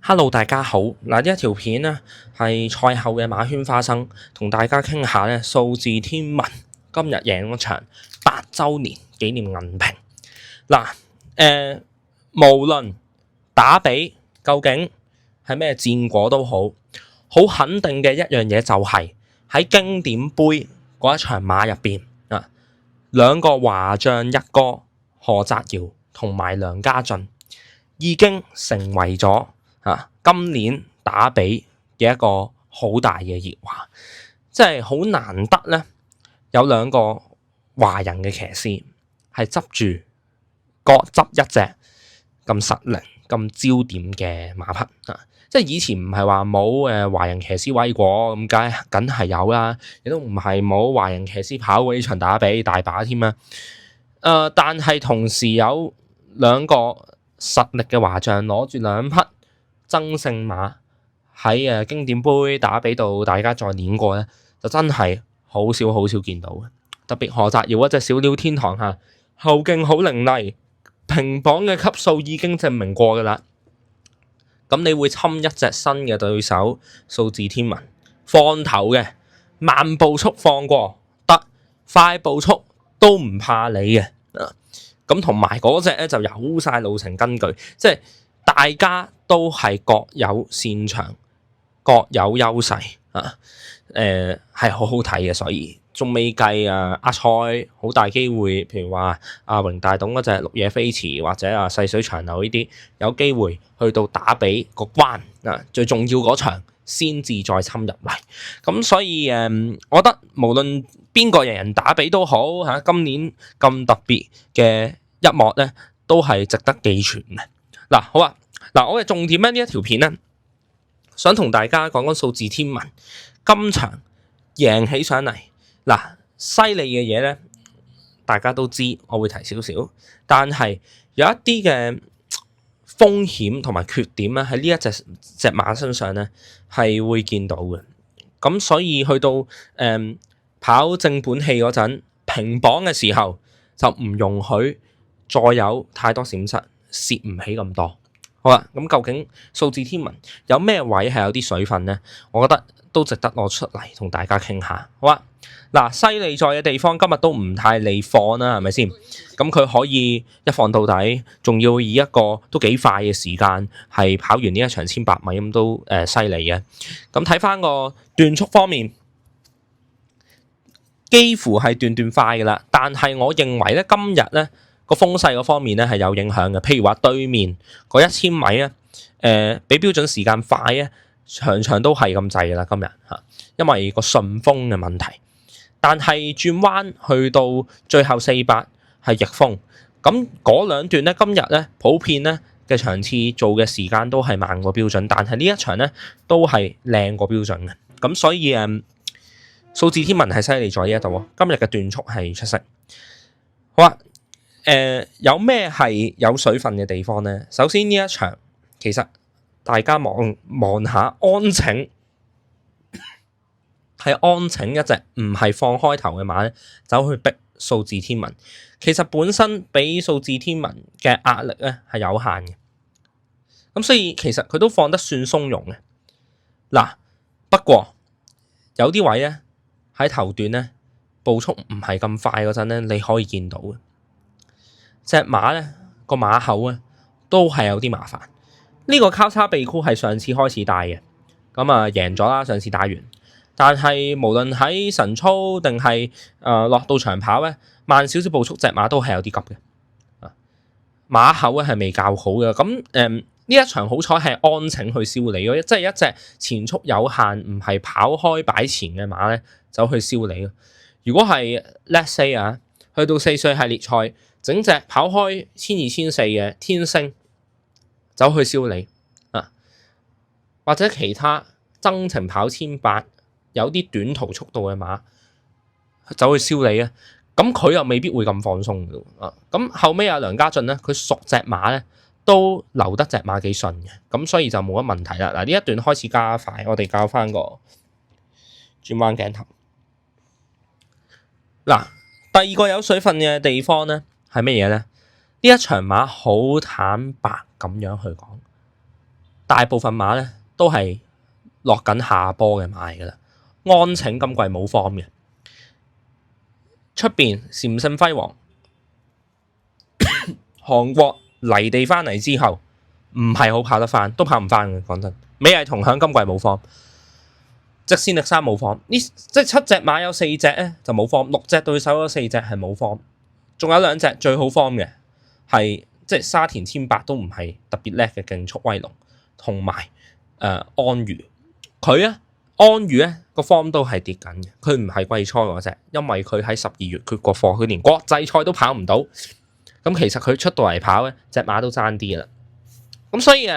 Hello，大家好。嗱，呢一條片呢係賽後嘅馬圈花生，同大家傾下呢數字天文今日贏咗場8週年紀念銀瓶。嗱，無論打比究竟係咩戰果都好，好肯定嘅一樣嘢就係喺經典杯嗰一場馬入邊啊，兩個華將一哥何澤堯同埋梁家俊已經成為咗今年打比嘅一個好大嘅熱話，即係好難得咧，有兩個華人嘅騎師係執住各執一隻咁實力、咁焦點嘅馬匹啊！即係以前唔係話冇華人騎師威過咁，梗係有啦，亦都唔係冇華人騎師跑過呢場打比，大把添啊！但係同時有兩個實力嘅華將攞住兩匹爭勝馬喺經典杯打比度，大家再練過咧，就真係好少見到嘅。特別何澤堯一隻小鳥天堂下後勁好凌厲，平磅嘅級數已經證明過噶啦。咁你會侵一隻新嘅對手數字天文放頭嘅慢步速放過得，快步速都唔怕你嘅。咁同埋嗰隻咧就有晒路程根據，即係大家都係各有擅長、各有優勢啊！係好好睇嘅，所以仲未計阿蔡好大機會，譬如話阿榮大董嗰隻綠野飛馳或者細水長流呢啲，有機會去到打比個關啊，最重要嗰場先至再侵入嚟。咁所以我覺得無論邊個人打比都好嚇，今年咁特別嘅一幕咧，都係值得記存嘅。嗱，好啊，嗱，我嘅重點咧呢一條片咧，想同大家講講數字天文今場贏起上嚟。嗱，犀利嘅嘢咧，大家都知，我會提少少，但係有一啲嘅風險同埋缺點咧，喺呢一隻馬身上咧係會見到嘅。咁所以去到跑正本戲嗰陣平磅嘅時候，就唔容許再有太多閃失，蝕唔起咁多。好啦，咁究竟數字天文有咩位係有啲水分呢？我覺得都值得攞出嚟同大家傾下。好啊，嗱，犀利在嘅地方今日都唔太利放啦，係咪先？咁佢可以一放到底，仲要以一個都幾快嘅時間係跑完呢一場1500米咁都犀利嘅。咁睇翻個段速方面，幾乎係段快噶啦。但係我認為咧，今日咧個風勢嗰方面咧係有影響嘅。譬如話對面嗰1000米咧，比標準時間快咧，場都係咁滯噶啦。今日嚇，因為個順風嘅問題。但係轉彎去到最後400係逆風，咁嗰兩段咧，今日咧普遍咧嘅場次做嘅時間都係慢過標準，但係呢一場咧都係靚過標準嘅。咁所以數字天文係犀利在呢一度，今日嘅段速係出色。好啊，有咩係有水分嘅地方咧？首先呢一場其實大家望下安請。係安請一隻唔係放開頭嘅馬咧，走去逼數字天文。其實本身俾數字天文嘅壓力咧係有限嘅，咁所以其實佢都放得算鬆容嘅。嗱，不過有啲位咧喺頭段咧步速唔係咁快嗰陣咧，你可以見到嘅隻馬咧個馬口咧都係有啲麻煩。呢個交叉鼻箍係上次開始戴嘅，咁贏咗啦，上次戴完。但係無論喺晨操定係落到長跑咧，慢少少步速隻馬都係有啲急嘅。馬口咧係未較好嘅。咁呢一場好彩係安請去燒你咯，即係一隻前速有限唔係跑開擺前嘅馬咧走去燒你咯。如果係 let's say 去到4歲系列賽，整隻跑開1200、1400嘅天星走去燒你或者其他增程跑1800。有啲短途速度嘅馬走去燒你啊，咁佢又未必會咁放鬆嘅。咁後尾梁家俊咧，佢熟隻馬咧都留得隻馬幾順嘅，咁所以就冇乜問題啦。嗱，呢一段開始加快，我哋校翻個轉彎鏡頭。嗱，第二個有水分嘅地方咧係乜嘢咧？呢一場馬好坦白咁樣去講，大部分馬咧都係落緊下波嘅馬㗎啦。安請今季冇 form 嘅，出邊禪聖輝煌韓國泥地翻嚟之後，唔係好跑得翻，都跑唔翻嘅。講真，美麗同享今季冇 form，直線力山冇 form，呢即係7隻馬有4隻咧就冇 form，6隻對手嗰4隻係冇 form，仲有2隻最好 form 嘅係即係沙田千百都唔係特別叻嘅競速威龍，同埋安裕佢啊。安裕咧個 form 都係跌緊嘅，佢唔係季初嗰隻，因為佢喺12月缺過課，佢連國際賽都跑唔到。咁其實佢出到嚟跑咧，隻馬都爭啲啦。咁所以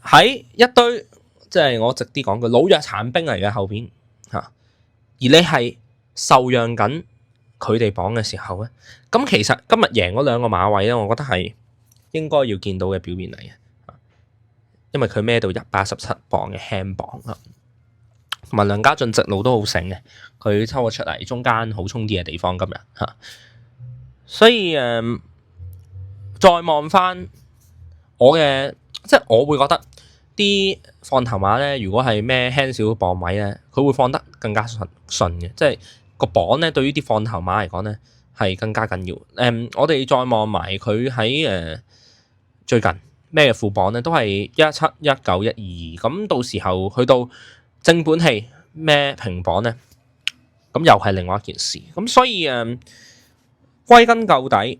喺一堆即係我直啲講句老弱殘兵嚟嘅後邊嚇，而你係受讓緊佢哋榜嘅時候咧，咁其實今日贏嗰2個馬位咧，我覺得係應該要見到嘅表現嚟嘅。因為佢孭到117磅嘅輕磅啊，同埋梁家俊直路都好醒嘅，佢抽咗出嚟中間好衝啲嘅地方今日嚇，所以再望翻我嘅，即係我會覺得啲放頭馬咧，如果係孭輕少磅位咧，佢會放得更加順嘅，即係個磅咧對於啲放頭馬嚟講咧係更加緊要。我哋再望埋佢喺最近。咩副榜咧都係17、19、12，咁到時候去到正本戲咩平榜咧，咁又係另外一件事。咁所以歸根究底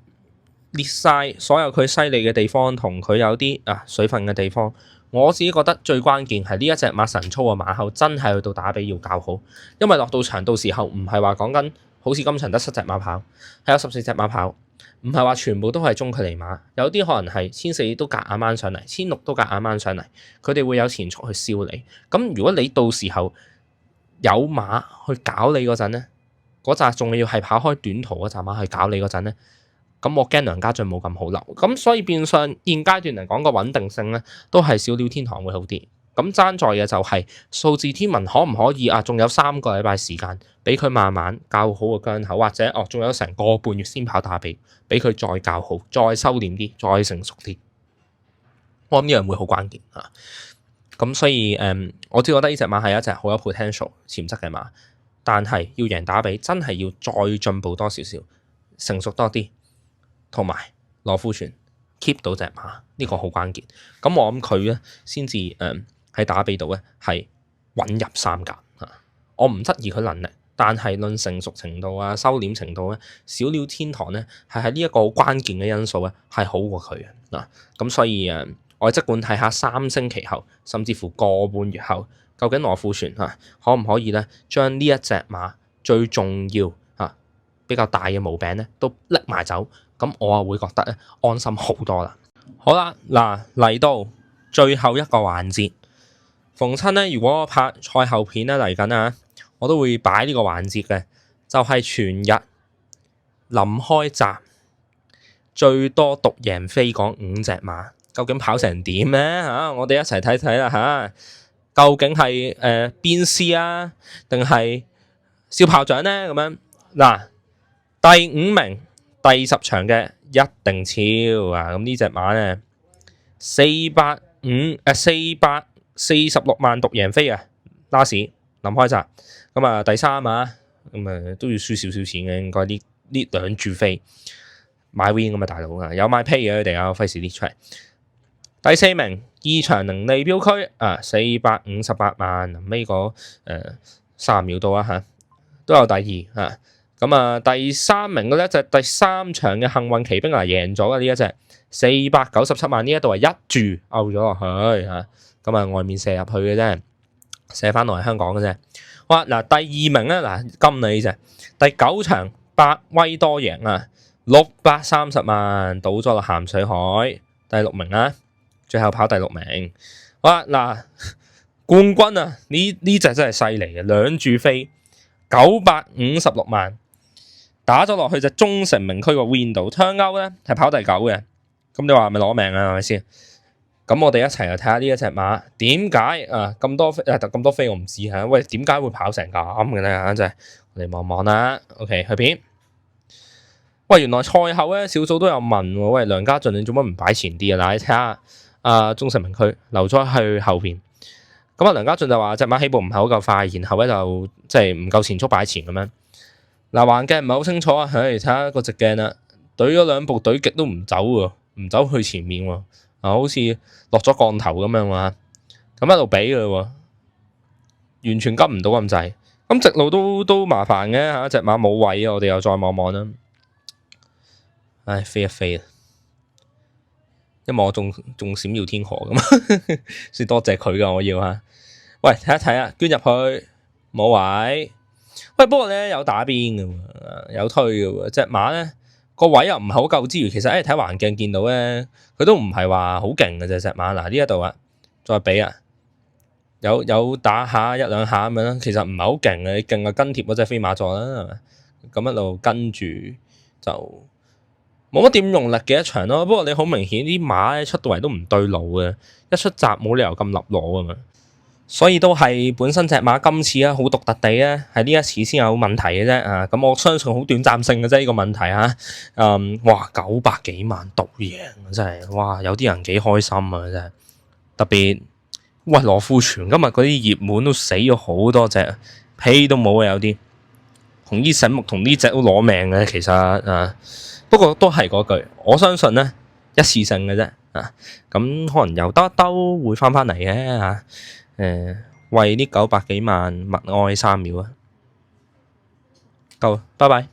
列晒所有佢犀利嘅地方，同佢有啲水分嘅地方，我自己覺得最關鍵係呢一隻馬神操嘅馬後真係去到打比要較好，因為落到場到時候唔係話講緊好似今場得7隻馬跑，係有14隻馬跑。唔係話全部都係中距離馬，有啲可能係1400都夾硬掹上嚟，1600都夾硬掹上嚟，佢哋會有前速去燒你。咁如果你到時候有馬去搞你嗰陣咧，嗰扎仲要係跑開短途嗰扎馬去搞你嗰陣咧，咁我驚梁家俊冇咁好流。咁所以變相現階段嚟講個穩定性咧，都係小鳥天堂會好啲。咁爭在嘅就係數字天文可唔可以仲有3個禮拜時間俾佢慢慢較好嘅疆口，或者仲有成個半月先跑打比，俾佢再較好，再收斂啲，再成熟啲。我諗呢樣會好關鍵嚇。咁所以我只覺得呢隻馬係一隻好有 potential 潛質嘅馬，但係要贏打比真係要再進步多少少，成熟多啲，同埋羅富全 keep 到隻馬呢個好關鍵。咁我諗佢咧先至喺打比度咧係穩入3甲嚇，我唔質疑佢能力，但係論成熟程度收斂程度咧，小鳥天堂咧係喺呢一個好關鍵嘅因素咧係好過佢嘅嗱，咁所以我哋即管睇下3星期後，甚至乎個半月後，究竟羅富全可唔可以咧將呢一隻馬最重要比較大嘅毛病咧都拎埋走，咁我會覺得咧安心好多啦。好啦，嗱嚟到最後一個環節。逢親咧，如果我拍賽後片咧嚟緊我都會擺呢個環節嘅，就係全日臨開閘最多獨贏飛講5隻馬，究竟跑成點咧我哋一齊睇睇啦究竟係邊師定係燒炮仗咧咁樣嗱，第5名第10場嘅一定超咁呢隻馬咧446萬獨贏飛拉士臨開閘咁第3咁都要輸少少錢嘅，應該呢2注飛買 win 咁大佬有買 pay 嘅佢哋費事列出嚟。第4名2場能利標區458萬，尾嗰30秒到都有第2咁第3名嘅咧就係第3場嘅幸運奇兵贏咗嘅呢一隻497萬，呢一度係1注勾咗落去咁外面射入去嘅啫，射翻落嚟香港嘅啫。好啦，第2名咧金你隻第9場百威多贏630萬倒咗落鹹水海，第6名最後跑第6名。好啦，冠軍呢隻真係犀利嘅，2注飛956萬打咗落去就中城名區個 win 度，香歐咧係跑第9嘅，咁你話係咪攞命係咪先？咁我哋一齊嚟睇下呢一隻馬點解咁多飛咁多飛我唔知喂，點解會跑成咁嘅咧？真係我哋望望啦。OK 去片。喂，原來賽後咧小組都有問喂，梁家俊你做乜唔擺前啲嗱，你睇下中城名區留咗去後邊。咁梁家俊就話隻馬起步唔係好夠快，然後咧就即係唔夠前速擺前咁樣。橫鏡唔係好清楚啊，睇下個直鏡啦，懟咗兩步懟極都唔走喎，唔走去前面喎，好似落咗降頭咁樣喎，咁一路比嘅喎，完全急唔到咁滯。咁直路都麻煩嘅嚇，隻馬冇位啊，我哋又再望望啦。唉，飛一飛啊！因為我仲閃耀天河咁啊，先多謝佢噶，我要嚇。喂，睇一睇啊，捐入去冇位。喂，不過咧有打邊嘅喎，有推嘅喎，隻馬咧個位又唔係好夠之餘，其實睇橫鏡見到咧，佢都唔係話好勁嘅啫隻馬。嗱呢一度啊，再比啊，有打下一兩下咁樣啦，其實唔係好勁嘅，勁啊跟貼嗰隻飛馬座啦，係咪？咁一路跟住就冇乜點用力嘅一場咯。不過你好明顯啲馬咧出到嚟都唔對路嘅，一出閘冇理由咁立攞啊嘛。所以都係本身隻馬今次啊好獨特地咧，係呢一次先有問題嘅啫啊！咁我相信好短暫性嘅啫呢個問題嚇。哇900幾萬獨贏真係，哇有啲人幾開心啊真係。特別喂羅富全今日嗰啲熱門都死咗好多隻，屁都冇啊有啲。同呢醒目同呢隻都攞命嘅其實啊，不過都係嗰句，我相信咧一次性嘅啫啊。咁可能又兜會翻嚟嘅嚇。為呢900幾萬默哀3秒啊！夠，拜拜。